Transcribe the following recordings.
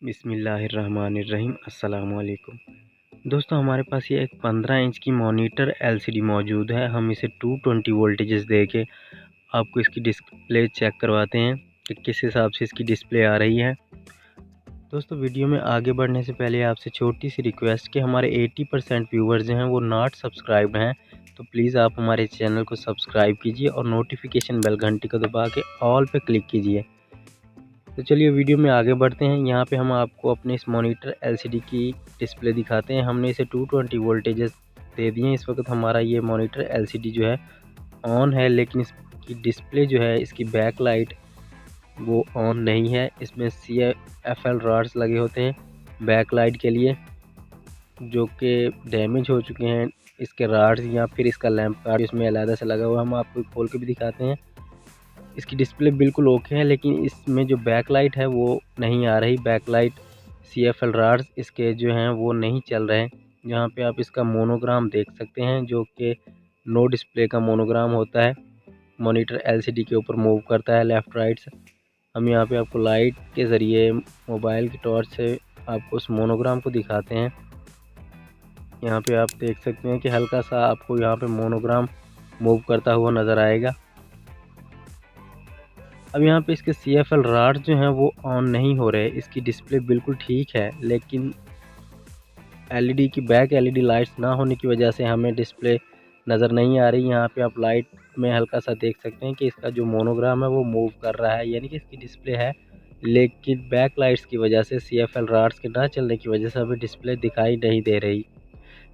बिस्मिल्लाहिर्रहमानिर्रहीम अस्सलाम वालेकुम। दोस्तों, हमारे पास ये एक 15 इंच की मॉनिटर एलसीडी मौजूद है। हम इसे 220 वोल्टेजेस दे के आपको इसकी डिस्प्ले चेक करवाते हैं कि किस हिसाब से इसकी डिस्प्ले आ रही है। दोस्तों, वीडियो में आगे बढ़ने से पहले आपसे छोटी सी रिक्वेस्ट कि हमारे 80% व्यूवर्स हैं वो नॉट सब्सक्राइब्ड हैं, तो प्लीज़ आप हमारे चैनल को सब्सक्राइब कीजिए और नोटिफिकेशन बेल घंटी को दबा के ऑल पे क्लिक कीजिए। तो चलिए वीडियो में आगे बढ़ते हैं। यहाँ पे हम आपको अपने इस मॉनिटर एलसीडी की डिस्प्ले दिखाते हैं। हमने इसे 220 वोल्टेजेस दे दिए हैं। इस वक्त हमारा ये मॉनिटर एलसीडी जो है ऑन है, लेकिन इसकी डिस्प्ले जो है, इसकी बैक लाइट वो ऑन नहीं है। इसमें CFL रॉड्स लगे होते हैं बैक लाइट के लिए, जो कि डैमेज हो चुके हैं। इसके रॉड्स या फिर इसका लैंप कार्ड इसमें अलग से लगा हुआ है। हम आपको खोल के भी दिखाते हैं। इसकी डिस्प्ले बिल्कुल ओके है, लेकिन इसमें जो बैक लाइट है वो नहीं आ रही। बैक लाइट CFL रॉड्स इसके जो हैं वो नहीं चल रहे हैं। यहाँ पे आप इसका मोनोग्राम देख सकते हैं, जो कि नो डिस्प्ले का मोनोग्राम होता है। मॉनिटर एलसीडी के ऊपर मूव करता है लेफ़्ट राइट से। हम यहाँ पे आपको लाइट के ज़रिए मोबाइल की टॉर्च से आपको उस मोनोग्राम को दिखाते हैं। यहाँ पे आप देख सकते हैं कि हल्का सा आपको यहाँ पे मोनोग्राम मूव करता हुआ नज़र आएगा। अब यहाँ पे इसके CFL रॉड्स जो हैं वो ऑन नहीं हो रहे। इसकी डिस्प्ले बिल्कुल ठीक है, लेकिन LED की बैक LED लाइट्स ना होने की वजह से हमें डिस्प्ले नज़र नहीं आ रही। यहाँ पे आप लाइट में हल्का सा देख सकते हैं कि इसका जो मोनोग्राम है वो मूव कर रहा है, यानी कि इसकी डिस्प्ले है, लेकिन बैक लाइट्स की वजह से CFL रॉड्स के ना चलने की वजह से हमें डिस्प्ले दिखाई नहीं दे रही।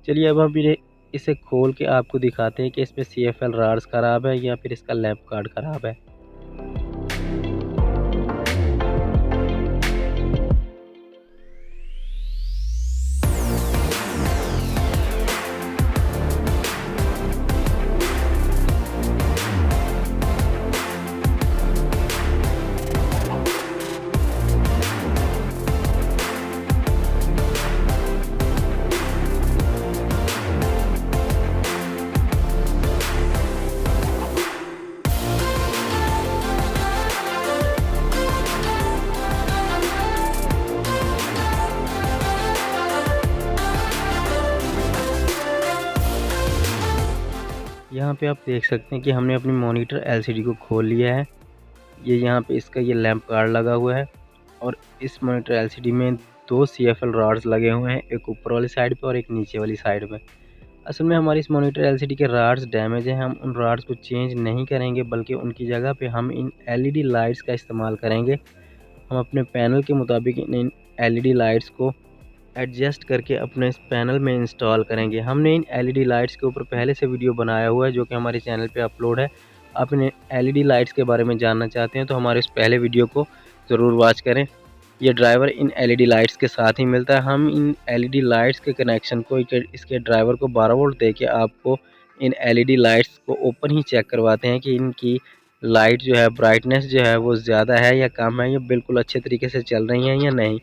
चलिए अब हम इसे खोल के आपको दिखाते हैं कि इसमें CFL रॉड्स ख़राब है या फिर इसका लैंप कार्ड ख़राब है। यहाँ पे आप देख सकते हैं कि हमने अपनी मॉनिटर एलसीडी को खोल लिया है। ये यहाँ पे इसका ये लैंप कार्ड लगा हुआ है और इस मॉनिटर एलसीडी में 2 CFL रॉड्स लगे हुए हैं, एक ऊपर वाली साइड पे और एक नीचे वाली साइड पे। असल में हमारी इस मॉनिटर एलसीडी के रॉड्स डैमेज हैं। हम उन रॉड्स को चेंज नहीं करेंगे, बल्कि उनकी जगह पे हम इन LED लाइट्स का इस्तेमाल करेंगे। हम अपने पैनल के मुताबिक इन LED लाइट्स को एडजस्ट करके अपने इस पैनल में इंस्टॉल करेंगे। हमने इन LED लाइट्स के ऊपर पहले से वीडियो बनाया हुआ है, जो कि हमारे चैनल पे अपलोड है। आप इन LED लाइट्स के बारे में जानना चाहते हैं तो हमारे इस पहले वीडियो को ज़रूर वॉच करें। ये ड्राइवर इन LED लाइट्स के साथ ही मिलता है। हम इन LED लाइट्स के कनेक्शन को इसके ड्राइवर को 12 वोल्ट दे के आपको इन LED लाइट्स को ओपन ही चेक करवाते हैं कि इनकी लाइट जो है, ब्राइटनेस जो है वो ज़्यादा है या कम है, या बिल्कुल अच्छे तरीके से चल रही हैं या नहीं।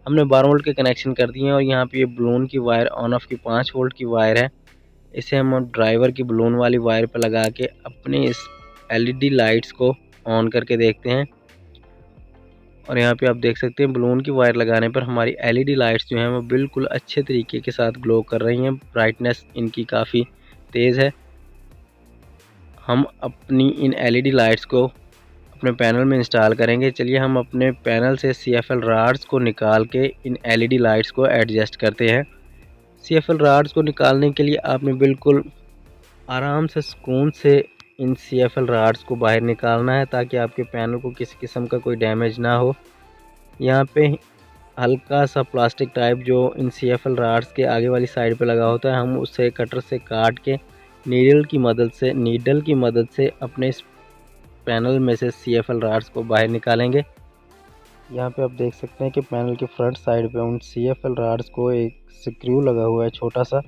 हमने 12 वोल्ट के कनेक्शन कर दिए हैं और यहाँ पे ये बलून की वायर ऑन ऑफ की 5 वोल्ट की वायर है। इसे हम ड्राइवर की बलून वाली वायर पर लगा के अपने इस LED लाइट्स को ऑन करके देखते हैं। और यहाँ पे आप देख सकते हैं बलून की वायर लगाने पर हमारी LED लाइट्स जो हैं वो बिल्कुल अच्छे तरीके के साथ ग्लो कर रही हैं। ब्राइटनेस इनकी काफ़ी तेज़ है। हम अपनी इन LED लाइट्स को अपने पैनल में इंस्टॉल करेंगे। चलिए हम अपने पैनल से CFL रॉड्स को निकाल के इन LED लाइट्स को एडजस्ट करते हैं। CFL रॉड्स को निकालने के लिए आपने बिल्कुल आराम से सुकून से इन CFL रॉड्स को बाहर निकालना है, ताकि आपके पैनल को किसी किस्म का कोई डैमेज ना हो। यहाँ पे हल्का सा प्लास्टिक टाइप जो इन CFL रॉड्स के आगे वाली साइड पे लगा होता है, हम उससे कटर से काट के नीडल की मदद से अपने इस पैनल में से CFL रॉड्स को बाहर निकालेंगे। यहाँ पे आप देख सकते हैं कि पैनल के फ्रंट साइड पे उन CFL रॉड्स को एक स्क्रू लगा हुआ है छोटा सा।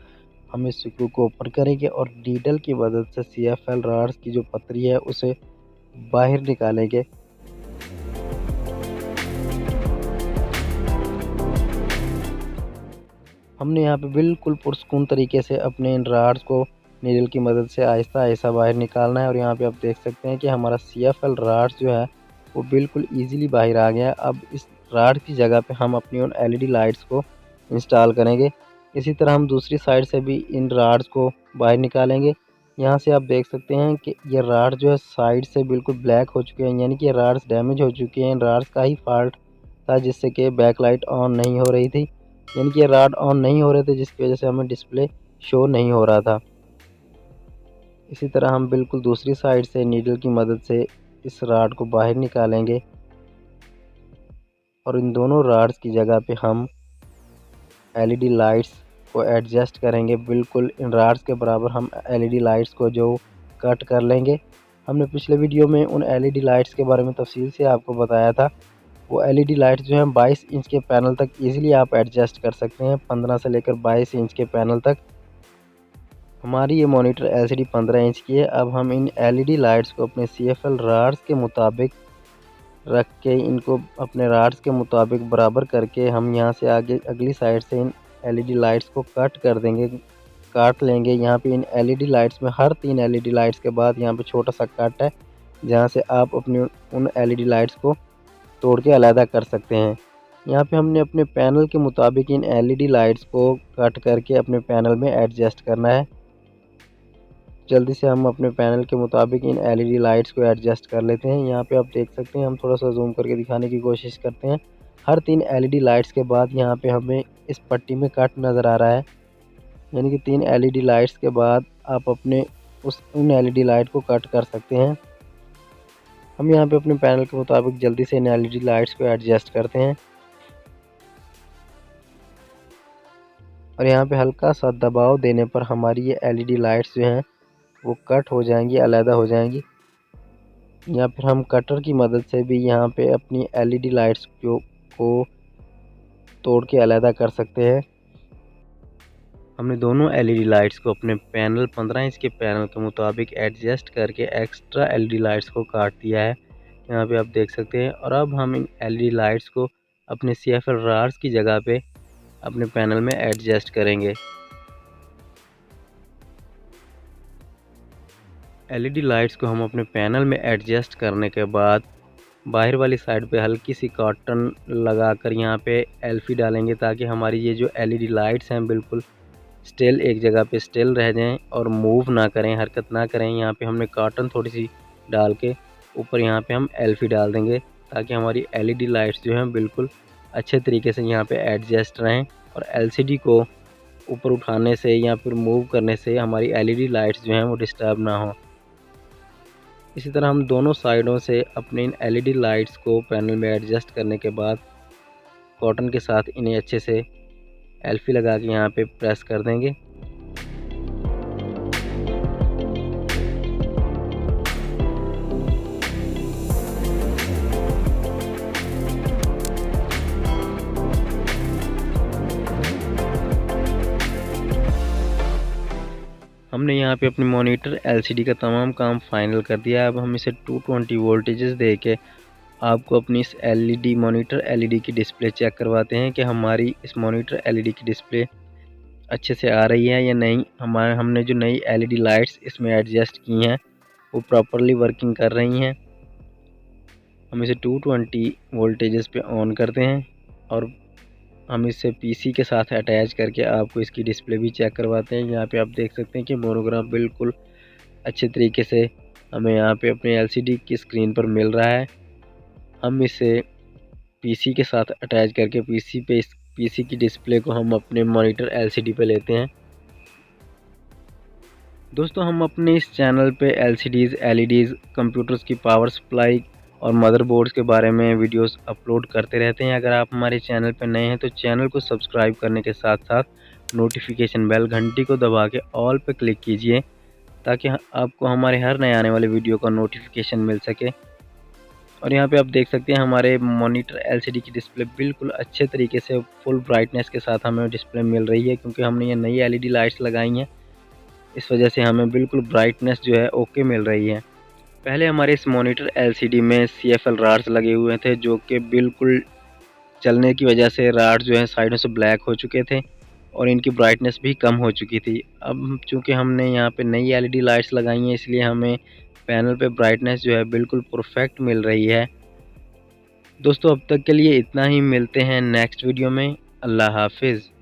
हम इस स्क्रू को ओपन करेंगे और नीडल की मदद से CFL रॉड्स की जो पतरी है उसे बाहर निकालेंगे। हमने यहाँ पे बिल्कुल पुरसुकून तरीके से अपने इन रॉड्स को नीडल की मदद से आहिस्ता आहिस्ता बाहर निकालना है। और यहाँ पे आप देख सकते हैं कि हमारा CFL रॉड्स जो है वो बिल्कुल इजीली बाहर आ गया है। अब इस राड की जगह पे हम अपनी उन एलईडी लाइट्स को इंस्टॉल करेंगे। इसी तरह हम दूसरी साइड से भी इन राड्स को बाहर निकालेंगे। यहाँ से आप देख सकते हैं कि ये राड जो है साइड से बिल्कुल ब्लैक हो चुके हैं, यानी कि राड्स डैमेज हो चुके हैं। इन राड्स का ही फॉल्ट था जिससे कि बैक लाइट ऑन नहीं हो रही थी, यानी कि ये राड ऑन नहीं हो रहे थे जिसकी वजह से हमें डिस्प्ले शो नहीं हो रहा था। इसी तरह हम बिल्कुल दूसरी साइड से नीडल की मदद से इस राड को बाहर निकालेंगे और इन दोनों राड्स की जगह पे हम एलईडी लाइट्स को एडजस्ट करेंगे। बिल्कुल इन राड्स के बराबर हम एलईडी लाइट्स को जो कट कर लेंगे। हमने पिछले वीडियो में उन एलईडी लाइट्स के बारे में तफसील से आपको बताया था। वो एलईडी लाइट्स जो हैं 22 इंच के पैनल तक ईज़िली आप एडजस्ट कर सकते हैं, 15 से लेकर 22 इंच के पैनल तक। हमारी ये मॉनिटर एलसीडी 15 इंच की है। अब हम इन एलईडी लाइट्स को अपने सीएफएल राड्स के मुताबिक रख के इनको अपने राड्स के मुताबिक बराबर करके हम यहाँ से आगे अगली साइड से इन एलईडी लाइट्स को कट कर देंगे, काट लेंगे। यहाँ पे इन एलईडी लाइट्स में हर 3 एलईडी लाइट्स के बाद यहाँ पे छोटा सा कट है, जहाँ से आप अपनी उन एलईडी लाइट्स को तोड़ के अलहदा कर सकते हैं। यहाँ पे हमने अपने पैनल के मुताबिक इन एलईडी लाइट्स को कट करके अपने पैनल में एडजस्ट करना है। जल्दी से हम अपने पैनल के मुताबिक इन एलईडी लाइट्स को एडजस्ट कर लेते हैं। यहाँ पे आप देख सकते हैं, हम थोड़ा सा जूम करके दिखाने की कोशिश करते हैं। हर 3 एलईडी लाइट्स के बाद यहाँ पे हमें इस पट्टी में कट नज़र आ रहा है, यानी कि 3 एलईडी लाइट्स के बाद आप अपने उन एलईडी लाइट को कट कर सकते हैं। हम यहाँ पे अपने पैनल के मुताबिक जल्दी से इन एलईडी लाइट्स को एडजस्ट करते हैं और यहाँ पे हल्का सा दबाव देने पर हमारी ये एलईडी लाइट्स जो हैं वो कट हो जाएंगी, अलहदा हो जाएंगी। या फिर हम कटर की मदद से भी यहाँ पे अपनी एलईडी लाइट्स को तोड़ के अलहदा कर सकते हैं। हमने दोनों एलईडी लाइट्स को अपने पैनल 15 इंच के पैनल के मुताबिक एडजस्ट करके एक्स्ट्रा एलईडी लाइट्स को काट दिया है, यहाँ पे आप देख सकते हैं। और अब हम इन एलईडी लाइट्स को अपने सीएफएल राड्स की जगह पे अपने पैनल में एडजस्ट करेंगे। एलईडी लाइट्स को हम अपने पैनल में एडजस्ट करने के बाद बाहर वाली साइड पे हल्की सी कॉटन लगाकर यहाँ पे एल्फी डालेंगे, ताकि हमारी ये जो एलईडी लाइट्स हैं बिल्कुल स्टिल एक जगह पे स्टिल रह जाएं और मूव ना करें, हरकत ना करें। यहाँ पे हमने कॉटन थोड़ी सी डाल के ऊपर यहाँ पे हम एल्फी डाल देंगे, ताकि हमारी एलईडी लाइट्स जो हैं बिल्कुल अच्छे तरीके से यहाँ पे एडजस्ट रहें और एलसीडी को ऊपर उठाने से या फिर मूव करने से हमारी एलईडी लाइट्स जो हैं वो डिस्टर्ब ना हो। इसी तरह हम दोनों साइडों से अपने इन एलईडी लाइट्स को पैनल में एडजस्ट करने के बाद कॉटन के साथ इन्हें अच्छे से एल्फी लगा के यहाँ पे प्रेस कर देंगे। हमने यहाँ पे अपनी मॉनिटर एलसीडी का तमाम काम फाइनल कर दिया है। अब हम इसे 220 वोल्टेजेस दे के आपको अपनी इस एलईडी मॉनिटर एलईडी की डिस्प्ले चेक करवाते हैं कि हमारी इस मॉनिटर एलईडी की डिस्प्ले अच्छे से आ रही है या नहीं। हमने जो नई एलईडी लाइट्स इसमें एडजस्ट की हैं वो प्रॉपरली वर्किंग कर रही हैं। हम इसे 220 वोल्टेजेस पे ऑन करते हैं और हम इसे पीसी के साथ अटैच करके आपको इसकी डिस्प्ले भी चेक करवाते हैं। यहाँ पे आप देख सकते हैं कि मोनोग्राफ बिल्कुल अच्छे तरीके से हमें यहाँ पे अपने एलसीडी की स्क्रीन पर मिल रहा है। हम इसे पीसी के साथ अटैच करके पीसी की डिस्प्ले को हम अपने मॉनिटर एलसीडी पे लेते हैं। दोस्तों, हम अपने इस चैनल पे एलसीडीज़, एलईडीज़, कंप्यूटर्स की पावर सप्लाई और मदरबोर्ड्स के बारे में वीडियोस अपलोड करते रहते हैं। अगर आप हमारे चैनल पर नए हैं तो चैनल को सब्सक्राइब करने के साथ साथ नोटिफिकेशन बेल घंटी को दबा के ऑल पे क्लिक कीजिए, ताकि आपको हमारे हर नए आने वाले वीडियो का नोटिफिकेशन मिल सके। और यहाँ पे आप देख सकते हैं हमारे मॉनिटर एलसीडी की डिस्प्ले बिल्कुल अच्छे तरीके से फुल ब्राइटनेस के साथ हमें डिस्प्ले मिल रही है, क्योंकि हमने ये नई एलईडी लाइट्स लगाई हैं। इस वजह से हमें बिल्कुल ब्राइटनेस जो है ओके मिल रही है। पहले हमारे इस मॉनिटर एलसीडी में सीएफएल राड्स लगे हुए थे, जो कि बिल्कुल चलने की वजह से राड जो है साइडों से ब्लैक हो चुके थे और इनकी ब्राइटनेस भी कम हो चुकी थी। अब चूँकि हमने यहाँ पे नई एलईडी लाइट्स लगाई हैं, इसलिए हमें पैनल पे ब्राइटनेस जो है बिल्कुल परफेक्ट मिल रही है। दोस्तों अब तक के लिए इतना ही, मिलते हैं नेक्स्ट वीडियो में। अल्लाह हाफिज़।